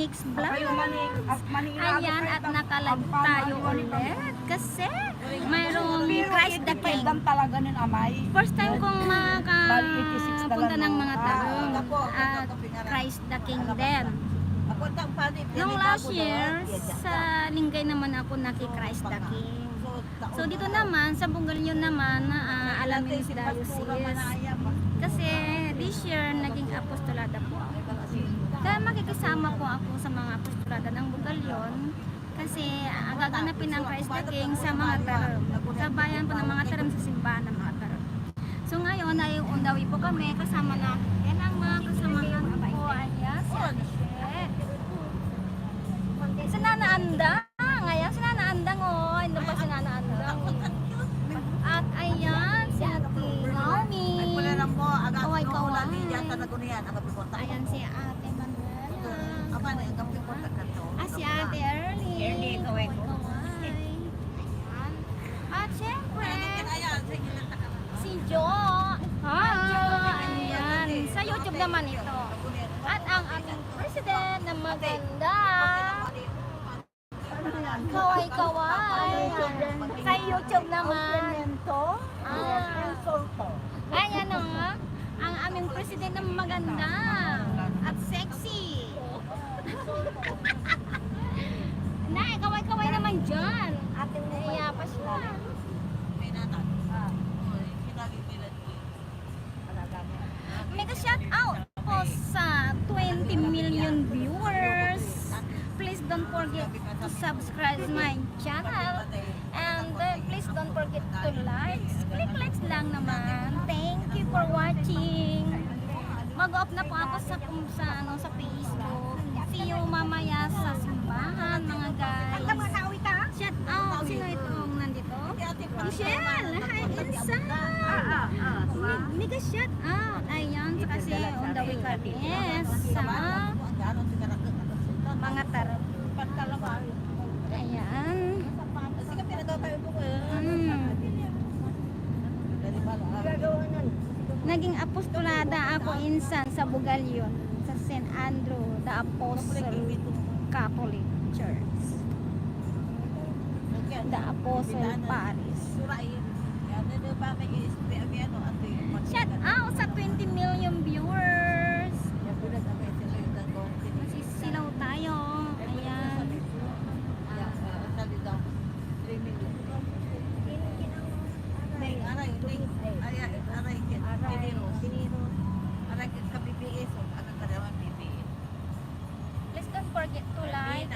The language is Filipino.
Mix Vlog. Ayan, at nakalive tayo ulit. Kasi mayroong Christ the King. Talaga ng amay. First time kong makapunta ng mga tarong. At Christ the King din. Nung last year, sa Linggay naman ako naki-Christ the King. So dito naman, sa Bungalyon naman, Alaminos Diocese. Kasi this year, naging apostolada po ako. Kaya makikisama po ako sa mga apostolada ng Bungalyon. Kasi gaganapin ang Christ the King sa mga tarong. Sa bayan po ng mga tarong, sa simbahan ng mga tarong. So ngayon, ay undawi po kami, kasama na. Yan ang mga kasamahan po. Ayan, si Nana Andang. Ngayon, si Nana Andang, oh. Ano ba si Nana Andang? At ayan, si Ate Naomi. Kaway-kaway. Ayan si Ate Manuela. Si Ate Early. Kaway-kaway. Ayan. At syempre, si Jo. Ayan. Sa YouTube naman ito. At ang aming president na maganda. Kaway-kaway. Sa YouTube naman. Ayan o. Ang aming president na maganda. At sexy. Kaway-kaway naman dyan. Naiya pa siya. Mega shout out po sa 20 million viewers. Please don't forget to subscribe my channel. And please don't forget to like. Click likes lang naman. Thank you for watching. Mag-off na po ako sa Facebook. See you mamaya sa simbahan, mga guys. Shout out. Sino itong nandito? Michelle. Hi, Insa. Mega shout out. Ayan, kasi on the way kami sa mga tarot. Ayan. Naging apostolada ako insan sa Bugalyon, sa St. Andrew the Apostle Catholic Church, the Apostle Paris. Shout out sa 20 million viewers. Masisilaw tayo. Ayan. Please don't forget to like.